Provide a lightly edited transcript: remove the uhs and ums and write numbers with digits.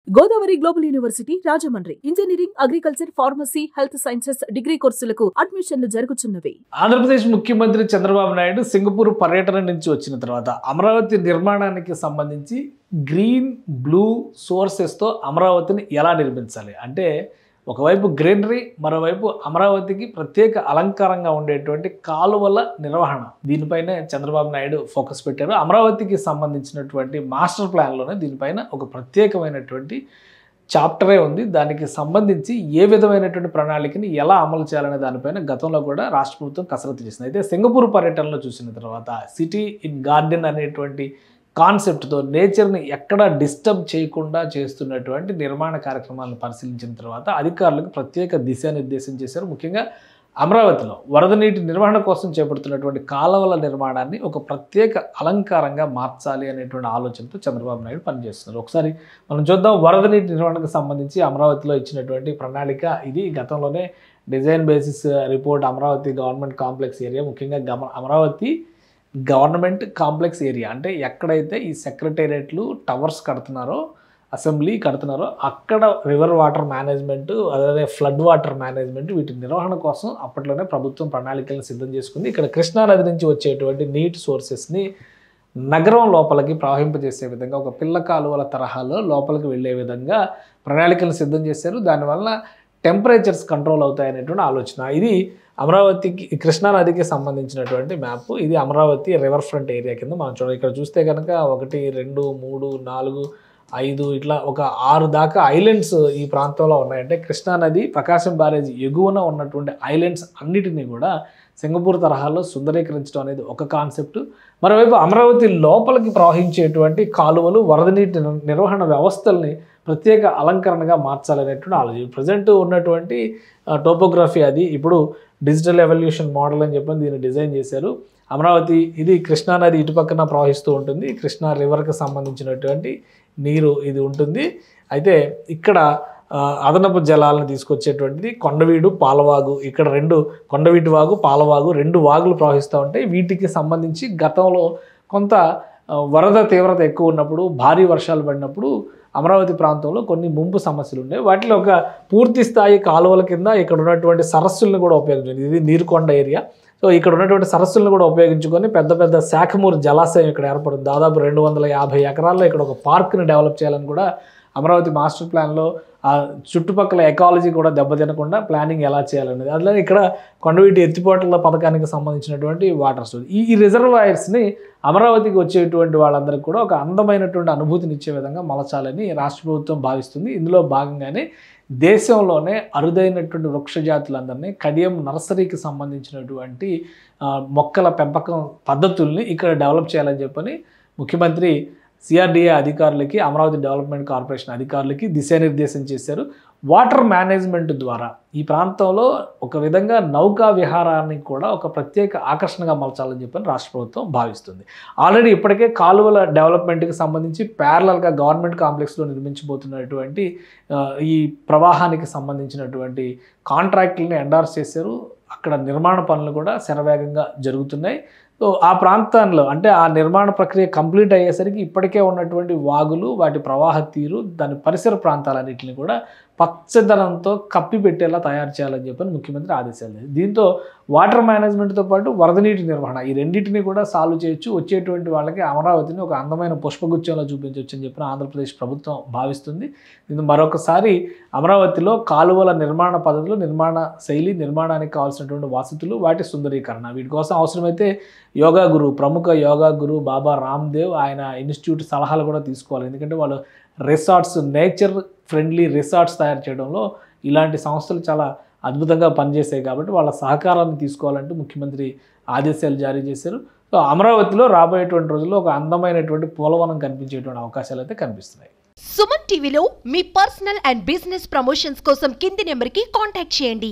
Godavari global university Rajahmundry engineering, agriculture, pharmacy, health sciences degree కోర్సులకు అడ్మిషన్లు జరుగుతున్నవి. ఆంధ్రప్రదేశ్ ముఖ్యమంత్రి చంద్రబాబు నాయుడు సింగపూర్ పర్యటన నుంచి వచ్చిన తర్వాత అమరావతి నిర్మాణానికి సంబంధించి గ్రీన్ బ్లూ సోర్సెస్తో అమరావతిని ఎలా నిర్మించాలి అంటే ఒకవైపు గ్రీనరీ, మరోవైపు అమరావతికి ప్రత్యేక అలంకారంగా ఉండేటువంటి కాలువల నిర్వహణ, దీనిపైనే చంద్రబాబు నాయుడు ఫోకస్ పెట్టారు. అమరావతికి సంబంధించినటువంటి మాస్టర్ ప్లాన్లోనే దీనిపైన ఒక ప్రత్యేకమైనటువంటి చాప్టరే ఉంది. దానికి సంబంధించి ఏ విధమైనటువంటి ప్రణాళికని ఎలా అమలు చేయాలనే దానిపైన గతంలో కూడా రాష్ట్ర ప్రభుత్వం కసరత్తు చేసింది. అయితే సింగపూర్ పర్యటనలో చూసిన తర్వాత సిటీ ఇన్ గార్డెన్ అనేటువంటి కాన్సెప్ట్తో నేచర్ని ఎక్కడ డిస్టర్బ్ చేయకుండా చేస్తున్నటువంటి నిర్మాణ కార్యక్రమాలను పరిశీలించిన తర్వాత అధికారులకు ప్రత్యేక దిశానిర్దేశం చేశారు. ముఖ్యంగా అమరావతిలో వరద నీటి నిర్వహణ కోసం చేపడుతున్నటువంటి కాలువల నిర్మాణాన్ని ఒక ప్రత్యేక అలంకారంగా మార్చాలి అనేటువంటి ఆలోచనతో చంద్రబాబు నాయుడు పనిచేస్తున్నారు. ఒకసారి మనం చూద్దాం. వరద నీటి నిర్వహణకు సంబంధించి అమరావతిలో ఇచ్చినటువంటి ప్రణాళిక ఇది. గతంలోనే design basis report Amaravati government complex area, ముఖ్యంగా అమరావతి గవర్నమెంట్ కాంప్లెక్స్ ఏరియా అంటే ఎక్కడైతే ఈ సెక్రటేరియట్లు టవర్స్ కడుతున్నారో, అసెంబ్లీ కడుతున్నారో అక్కడ రివర్ వాటర్ మేనేజ్మెంట్, అదే ఫ్లడ్ వాటర్ మేనేజ్మెంట్, వీటి నిర్వహణ కోసం అప్పట్లోనే ప్రభుత్వం ప్రణాళికలను సిద్ధం చేసుకుంది. ఇక్కడ కృష్ణానది నుంచి వచ్చేటువంటి నీటి సోర్సెస్ని నగరం లోపలికి ప్రవహింపజేసే విధంగా ఒక పిల్ల కాలువల తరహాలో లోపలికి వెళ్ళే విధంగా ప్రణాళికలను సిద్ధం చేశారు. దానివల్ల టెంపరేచర్స్ కంట్రోల్ అవుతాయనేటువంటి ఆలోచన. ఇది అమరావతికి కృష్ణానదికి సంబంధించినటువంటి మ్యాప్. ఇది అమరావతి రివర్ ఫ్రంట్ ఏరియా కింద మనం చూడాలి. ఇక్కడ చూస్తే కనుక 1, 2, 3, 4, 5 ఇట్లా ఒక 6 దాకా ఐలాండ్స్ ఈ ప్రాంతంలో ఉన్నాయంటే కృష్ణానది ప్రకాశం బ్యారేజ్ ఎగువన ఉన్నటువంటి ఐలాండ్స్ అన్నిటినీ కూడా సింగపూర్ తరహాలో సుందరీకరించడం అనేది ఒక కాన్సెప్ట్. మరోవైపు అమరావతి లోపలికి ప్రవహించేటువంటి కాలువలు, వరద నీటి నిర్వహణ వ్యవస్థల్ని ప్రత్యేక అలంకరణగా మార్చాలనేటువంటి ఆలోచన. ప్రజెంట్ ఉన్నటువంటి టోపోగ్రఫీ అది. ఇప్పుడు డిజిటల్ ఎవల్యూషన్ మోడల్ అని చెప్పని దీన్ని డిజైన్ చేశారు. అమరావతి ఇది కృష్ణానది ఇటుపక్కన ప్రవహిస్తూ ఉంటుంది. కృష్ణా రివర్కి సంబంధించినటువంటి నీరు ఇది ఉంటుంది. అయితే ఇక్కడ అదనపు జలాలను తీసుకొచ్చేటువంటిది కొండవీడు, పాలవాగు. ఇక్కడ 2 కొండవీటి వాగు, పాలవాగు 2 వాగులు ప్రవహిస్తూ ఉంటాయి. వీటికి సంబంధించి గతంలో కొంత వరద తీవ్రత ఎక్కువ ఉన్నప్పుడు, భారీ వర్షాలు పడినప్పుడు అమరావతి ప్రాంతంలో కొన్ని ముంపు సమస్యలు ఉన్నాయి. వాటిలో ఒక పూర్తి స్థాయి కాలువల కింద ఇక్కడ ఉన్నటువంటి సరస్సులను కూడా ఉపయోగించుకుంది. ఇది నీరుకొండ ఏరియా. సో ఇక్కడ ఉన్నటువంటి సరస్సులను కూడా ఉపయోగించుకొని పెద్ద పెద్ద శాఖమూరు జలాశయం ఇక్కడ ఏర్పడుతుంది. దాదాపు 250 ఎకరాల్లో ఇక్కడ ఒక పార్క్ని డెవలప్ చేయాలని కూడా అమరావతి మాస్టర్ ప్లాన్లో ఆ చుట్టుపక్కల ఎకాలజీ కూడా దెబ్బతినకుండా ప్లానింగ్ ఎలా చేయాలనేది. అందులో ఇక్కడ కొండవీటి ఎత్తిపోతల పథకానికి సంబంధించినటువంటి వాటర్ స్టోరేజ్, ఈ రిజర్వాయర్స్ని అమరావతికి వచ్చేటువంటి వాళ్ళందరికీ కూడా ఒక అందమైనటువంటి అనుభూతిని ఇచ్చే విధంగా మలచాలని రాష్ట్ర ప్రభుత్వం భావిస్తుంది. ఇందులో భాగంగానే దేశంలోనే అరుదైనటువంటి వృక్ష జాతులందరినీ, కడియం నర్సరీకి సంబంధించినటువంటి మొక్కల పెంపకం పద్ధతుల్ని ఇక్కడ డెవలప్ చేయాలని చెప్పని ముఖ్యమంత్రి సిఆర్డీఏ అధికారులకి, అమరావతి డెవలప్మెంట్ కార్పొరేషన్ అధికారులకి దిశానిర్దేశం చేశారు. వాటర్ మేనేజ్మెంట్ ద్వారా ఈ ప్రాంతంలో ఒక విధంగా నౌకా విహారానికి కూడా ఒక ప్రత్యేక ఆకర్షణగా మలచాలని చెప్పని రాష్ట్ర ప్రభుత్వం భావిస్తుంది. ఆల్రెడీ ఇప్పటికే కాలువల డెవలప్మెంట్కి సంబంధించి ప్యారలల్గా గవర్నమెంట్ కాంప్లెక్స్లో నిర్మించబోతున్నటువంటి ఈ ప్రవాహానికి సంబంధించినటువంటి కాంట్రాక్టులని ఎండార్స్ చేశారు. అక్కడ నిర్మాణ పనులు కూడా శరవేగంగా జరుగుతున్నాయి. సో ఆ ప్రాంతంలో అంటే ఆ నిర్మాణ ప్రక్రియ కంప్లీట్ అయ్యేసరికి ఇప్పటికే ఉన్నటువంటి వాగులు, వాటి ప్రవాహ తీరు, దాని పరిసర ప్రాంతాలన్నింటినీ కూడా పచ్చదనంతో కప్పిపెట్టేలా తయారు చేయాలని చెప్పని ముఖ్యమంత్రి ఆదేశాలు. దీంతో వాటర్ మేనేజ్మెంట్తో పాటు వరద నీటి నిర్వహణ ఈ రెండింటినీ కూడా సాల్వ్ చేయొచ్చు. వచ్చేటువంటి వాళ్ళకి అమరావతిని ఒక అందమైన పుష్పగుచ్చంలో చూపించవచ్చు అని చెప్పిన ఆంధ్రప్రదేశ్ ప్రభుత్వం భావిస్తుంది. దీన్ని మరొకసారి అమరావతిలో కాలువల నిర్మాణ పద్ధతులు, నిర్మాణ శైలి, నిర్మాణానికి కావాల్సినటువంటి వసతులు, వాటి సుందరీకరణ, వీటి కోసం అవసరమైతే యోగా గురు, ప్రముఖ యోగా గురు బాబా రామ్దేవ్ ఆయన ఇన్స్టిట్యూట్ సలహాలు కూడా తీసుకోవాలి. ఎందుకంటే వాళ్ళు రిసార్ట్స్, నేచర్ ఫ్రెండ్లీ రిసార్ట్స్ తయారు చేయడంలో ఇలాంటి సంస్థలు చాలా అద్భుతంగా పనిచేసాయి కాబట్టి వాళ్ళ సహకారాన్ని తీసుకోవాలంటూ ముఖ్యమంత్రి ఆదేశాలు జారీ చేశారు. సో అమరావతిలో రాబోయేటువంటి రోజుల్లో ఒక అందమైనటువంటి పోలవనం కనిపించేటువంటి అవకాశాలు అయితే కనిపిస్తున్నాయి. సుమన్ టీవీలో మీ పర్సనల్ అండ్ బిజినెస్ ప్రమోషన్స్ కోసం కింది నెంబర్కి కాంటాక్ట్ చేయండి.